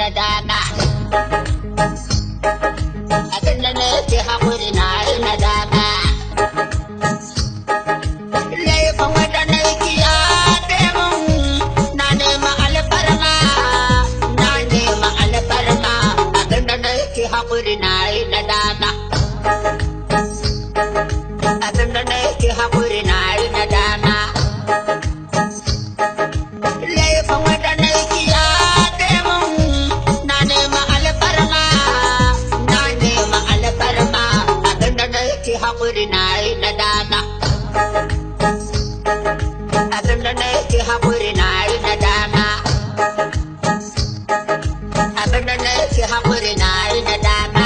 na dama. Abin da nake haƙuri na yi na dama. Laifin wanda na yi kiyaye mun na nema alfarma, na nema alfarma. Abin da nake haƙuri na yi na dama. Abin da nake haƙuri na yi na dama. Laifin wanda na yi kiyaye mun na nema alfarma, na nema alfarma. Abin da nake haƙuri na yi na dama. Abin da nake haƙuri na yi na dama. Abin da nake haƙuri na yi na dama.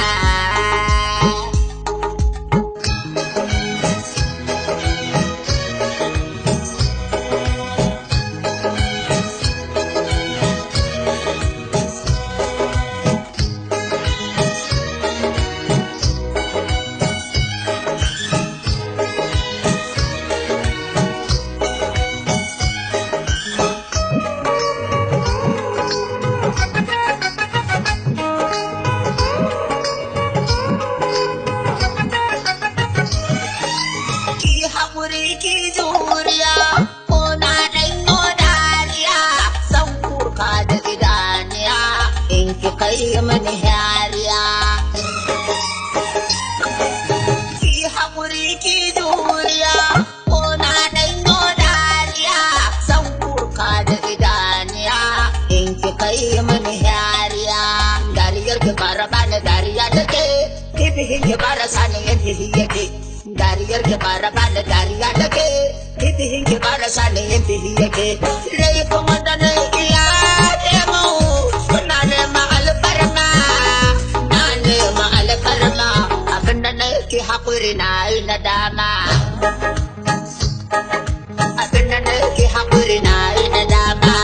Ki juriya ko na ɗanyo dariya, san kuka da idaniya in ki kai mani hariya. Ki haƙuri ki juriya ko na ɗanyo dariya, san kuka da idaniya in ki kai mani hariya. Dariyar ki fara bani dariya take, kifihin ki fara sani yin fihi yake. Dariyar ki fara bada dariya take, kifihin ki fara sani yin fihi yake. Laifin wanda na iya nemo, na nema alfarma, na nema alfarma. Abin da nake haƙuri na yi na dama. Abin da nake haƙuri na yi na dama.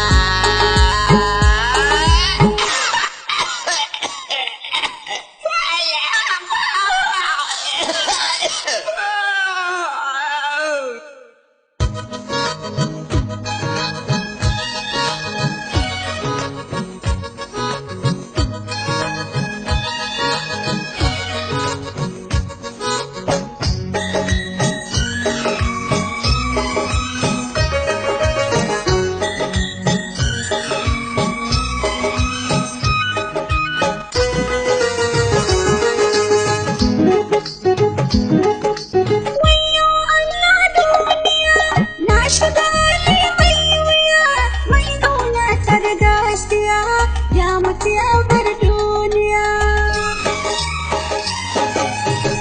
Ya mutu ya bar duniya.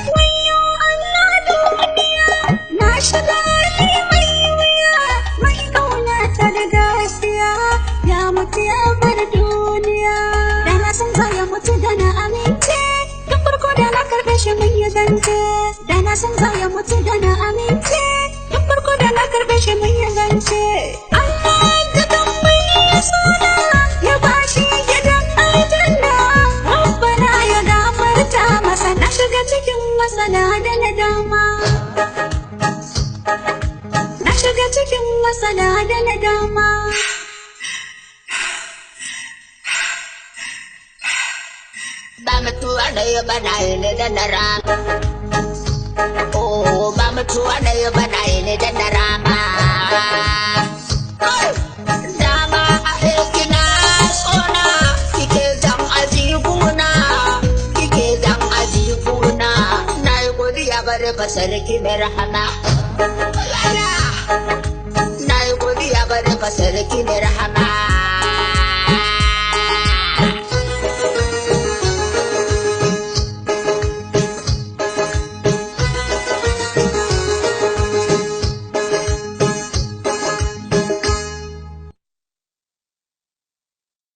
Wayo Allah duniya, na shiga hali mai wuya, mai ƙauna ta da gaskiya. Ya mutu ya bar duniya. Da na san za ya mutu da na amince, tun farko da na karɓe shi mun yi zance. Da na san za ya mutu da na amince, tun farko da na karɓe shi mun yi zance. Allah da tambayi suna ya bashi gidan aljanna, Rabbana ya gafarta masa. Na shiga cikin masana da nadama, na shiga cikin masana da nadama. Ba mutuwa da ya bana ne da na rama. Oh, ba mutuwa da ya bana ne da na rama. Dama a hirkina tsona, kike zan ajibuna, kike zan ajibuna. Na yi godiya bari ka sarki mai rahama. Na yi godiya bari ka sarki mai rahama.